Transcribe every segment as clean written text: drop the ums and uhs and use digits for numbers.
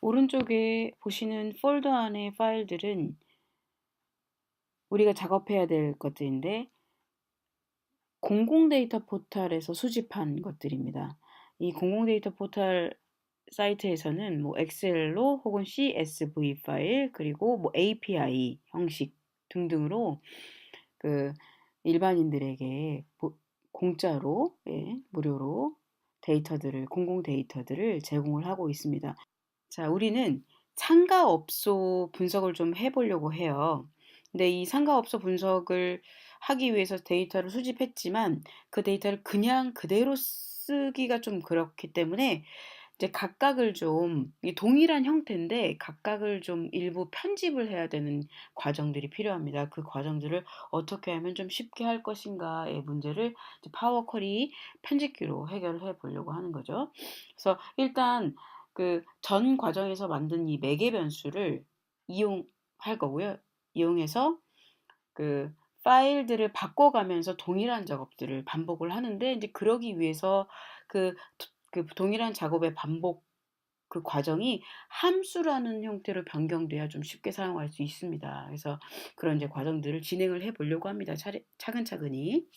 오른쪽에 보시는 폴더 안의 파일들은 우리가 작업해야 될 것들인데 공공 데이터 포털에서 수집한 것들입니다. 이 공공 데이터 포털 사이트에서는 뭐 엑셀로 혹은 CSV 파일 그리고 뭐 API 형식 등등으로 그 일반인들에게 공짜로 무료로 데이터들을 공공 데이터들을 제공을 하고 있습니다. 자, 우리는 상가업소 분석을 좀 해보려고 해요. 근데 이 상가업소 분석을 하기 위해서 데이터를 수집했지만 그 데이터를 그냥 그대로 쓰기가 좀 그렇기 때문에 이제 각각을 좀 동일한 형태인데 각각을 좀 일부 편집을 해야 되는 과정들이 필요합니다. 그 과정들을 어떻게 하면 좀 쉽게 할 것인가의 문제를 파워 쿼리 편집기로 해결해 보려고 하는 거죠. 그래서 일단 그 전 과정에서 만든 이 매개 변수를 이용할 거고요. 이용해서 그 파일들을 바꿔가면서 동일한 작업들을 반복을 하는데 이제 그러기 위해서 그, 그 동일한 작업의 반복 그 과정이 함수라는 형태로 변경돼야 좀 쉽게 사용할 수 있습니다. 그래서 그런 이제 과정들을 진행을 해 보려고 합니다. 차근차근히.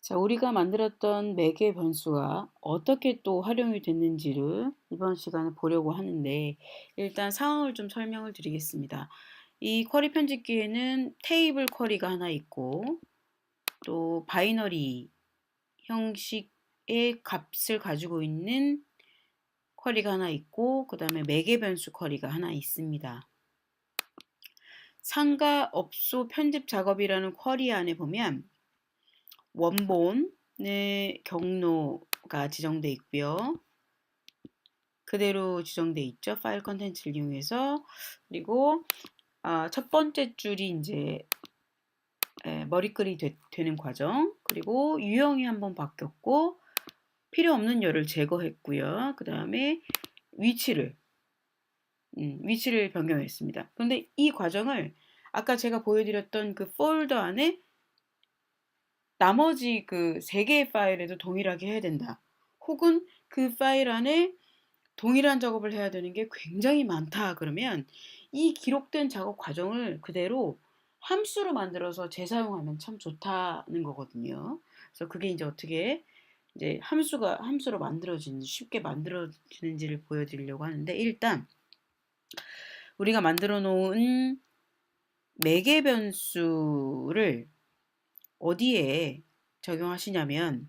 자, 우리가 만들었던 매개 변수가 어떻게 또 활용이 됐는지를 이번 시간에 보려고 하는데 일단 상황을 좀 설명을 드리겠습니다. 이 쿼리 편집기에는 테이블 쿼리가 하나 있고 또 바이너리 형식의 값을 가지고 있는 쿼리가 하나 있고 그 다음에 매개 변수 쿼리가 하나 있습니다. 상가업소 편집 작업이라는 쿼리 안에 보면 원본의 경로가 지정되어 있고요. 그대로 지정되어 있죠. 파일 컨텐츠를 이용해서. 그리고 첫 번째 줄이 이제 머리글이 되는 과정. 그리고 유형이 한번 바뀌었고 필요 없는 열을 제거했고요. 그 다음에 위치를 변경했습니다. 그런데 이 과정을 아까 제가 보여드렸던 그 폴더 안에 나머지 그 3개의 파일에도 동일하게 해야 된다. 혹은 그 파일 안에 동일한 작업을 해야 되는 게 굉장히 많다. 그러면 이 기록된 작업 과정을 그대로 함수로 만들어서 재사용하면 참 좋다는 거거든요. 그래서 그게 이제 어떻게 이제 함수로 쉽게 만들어지는지를 보여드리려고 하는데 일단 우리가 만들어 놓은 매개 변수를 어디에 적용하시냐면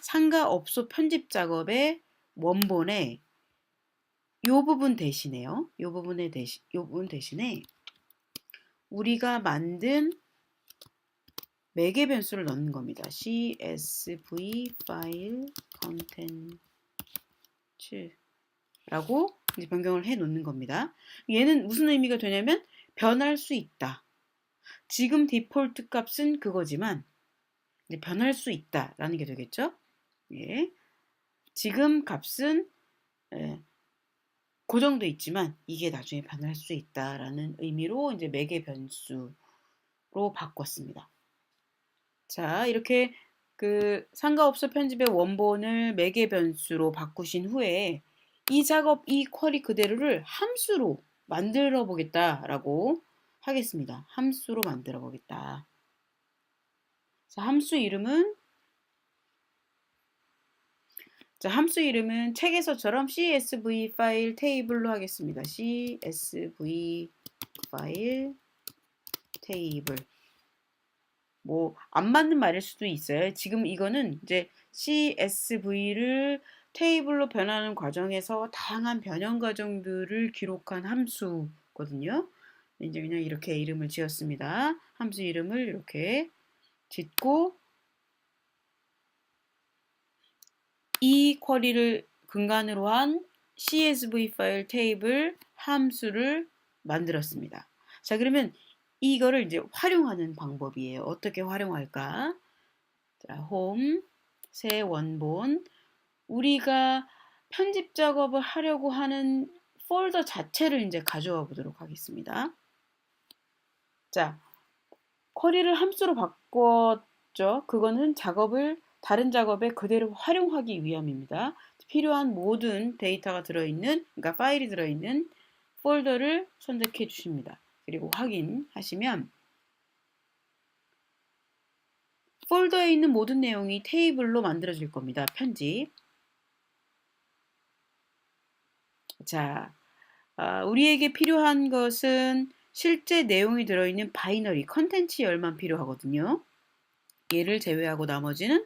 상가업소 편집 작업의 원본에 요 부분 대신에요. 요 부분 대신에 우리가 만든 매개 변수를 넣는 겁니다. CSV 파일 컨텐츠라고 이제 변경을 해 놓는 겁니다. 얘는 무슨 의미가 되냐면 변할 수 있다. 지금 디폴트 값은 그거지만 이제 변할 수 있다라는 게 되겠죠. 예. 지금 값은 고정돼 있지만 이게 나중에 변할 수 있다라는 의미로 이제 매개 변수로 바꿨습니다. 자, 이렇게 그 상가업소 편집의 원본을 매개 변수로 바꾸신 후에 이 쿼리 그대로를 함수로 만들어 보겠다라고 하겠습니다. 함수로 만들어 보겠다. 자, 함수 이름은 책에서처럼 CSV 파일 테이블로 하겠습니다. CSV 파일 테이블. 뭐 안 맞는 말일 수도 있어요. 지금 이거는 이제 CSV를 테이블로 변하는 과정에서 다양한 변형 과정들을 기록한 함수거든요. 이제 그냥 이렇게 이름을 지었습니다. 함수 이름을 이렇게 짓고 이 쿼리를 근간으로 한 CSV 파일 테이블 함수를 만들었습니다. 자, 그러면 이거를 이제 활용하는 방법이에요. 어떻게 활용할까? 자, 홈, 새 원본. 우리가 편집 작업을 하려고 하는 폴더 자체를 이제 가져와 보도록 하겠습니다. 자, 쿼리를 함수로 바꿨죠. 그거는 작업을 다른 작업에 그대로 활용하기 위함입니다. 필요한 모든 데이터가 들어있는, 그러니까 파일이 들어있는 폴더를 선택해 주십니다. 그리고 확인하시면 폴더에 있는 모든 내용이 테이블로 만들어질 겁니다. 편집. 자, 우리에게 필요한 것은 실제 내용이 들어있는 바이너리, 컨텐츠 열만 필요하거든요. 얘를 제외하고 나머지는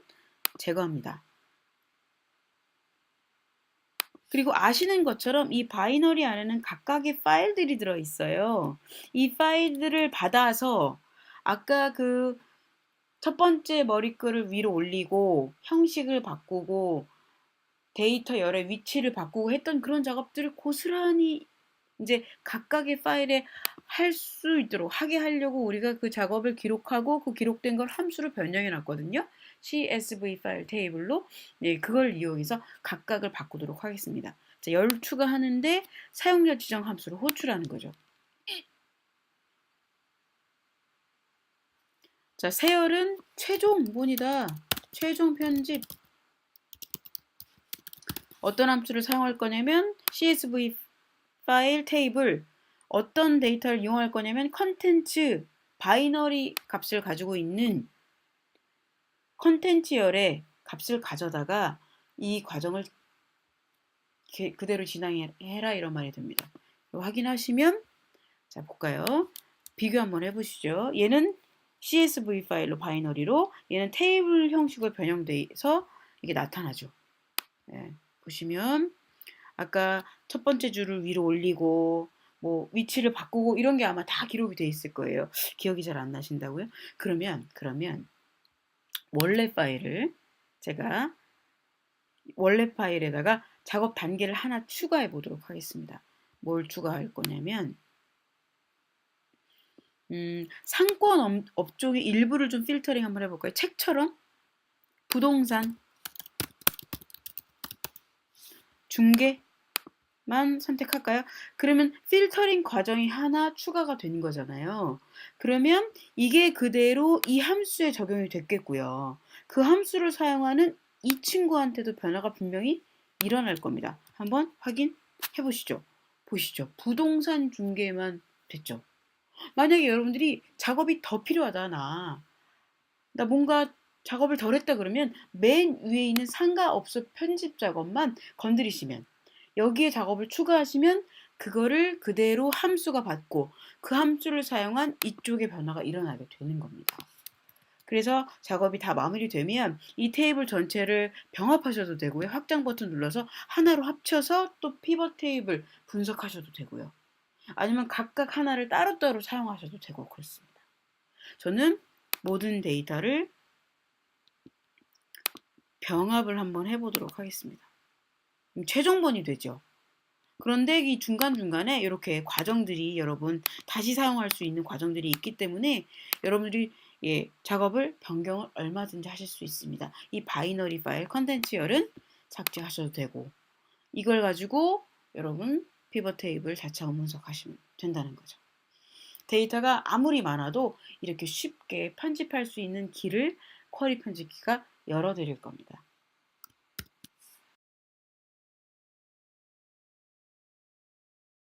제거합니다. 그리고 아시는 것처럼 이 바이너리 안에는 각각의 파일들이 들어있어요. 이 파일들을 받아서 아까 그 첫 번째 머리글을 위로 올리고 형식을 바꾸고 데이터 열의 위치를 바꾸고 했던 그런 작업들을 고스란히 이제 각각의 파일에 할 수 있도록 하게 하려고 우리가 그 작업을 기록하고 그 기록된 걸 함수로 변형해 놨거든요. CSV 파일 테이블로. 네, 그걸 이용해서 각각을 바꾸도록 하겠습니다. 자, 열 추가하는데 사용자 지정 함수를 호출하는 거죠. 자, 세열은 최종 본이다. 최종 편집. 어떤 함수를 사용할 거냐면 CSV 파일 테이블. 어떤 데이터를 이용할 거냐면 컨텐츠 바이너리 값을 가지고 있는 컨텐츠열의 값을 가져다가 이 과정을 그대로 진행해라 이런 말이 됩니다. 확인하시면 자 볼까요? 비교 한번 해보시죠. 얘는 CSV 파일로 바이너리로 얘는 테이블 형식으로 변형돼서 이게 나타나죠. 네, 보시면 아까 첫 번째 줄을 위로 올리고 뭐 위치를 바꾸고 이런 게 아마 다 기록이 돼 있을 거예요. 기억이 잘 안 나신다고요? 그러면 원래 파일을 제가 원래 파일에다가 작업 단계를 하나 추가해 보도록 하겠습니다. 뭘 추가할 거냐면 상권 업종의 일부를 좀 필터링 한번 해볼까요? 책처럼 부동산, 중개만 선택할까요? 그러면 필터링 과정이 하나 추가가 된 거잖아요. 그러면 이게 그대로 이 함수에 적용이 됐겠고요. 그 함수를 사용하는 이 친구한테도 변화가 분명히 일어날 겁니다. 한번 확인해 보시죠. 보시죠. 부동산 중개만 됐죠. 만약에 여러분들이 작업이 더 필요하다, 나 뭔가 작업을 덜 했다 그러면 맨 위에 있는 상가업소 편집 작업만 건드리시면 여기에 작업을 추가하시면 그거를 그대로 함수가 받고 그 함수를 사용한 이쪽의 변화가 일어나게 되는 겁니다. 그래서 작업이 다 마무리되면 이 테이블 전체를 병합하셔도 되고요. 확장 버튼 눌러서 하나로 합쳐서 또 피벗 테이블 분석하셔도 되고요. 아니면 각각 하나를 따로따로 사용하셔도 되고 그렇습니다. 저는 모든 데이터를 병합을 한번 해보도록 하겠습니다. 최종본이 되죠. 그런데 이 중간중간에 이렇게 과정들이 여러분 다시 사용할 수 있는 과정들이 있기 때문에 여러분들이 작업을 변경을 얼마든지 하실 수 있습니다. 이 바이너리 파일 컨텐츠열은 삭제하셔도 되고 이걸 가지고 여러분 피벗 테이블 자체화 분석하시면 된다는 거죠. 데이터가 아무리 많아도 이렇게 쉽게 편집할 수 있는 길을 쿼리 편집기가 열어드릴 겁니다.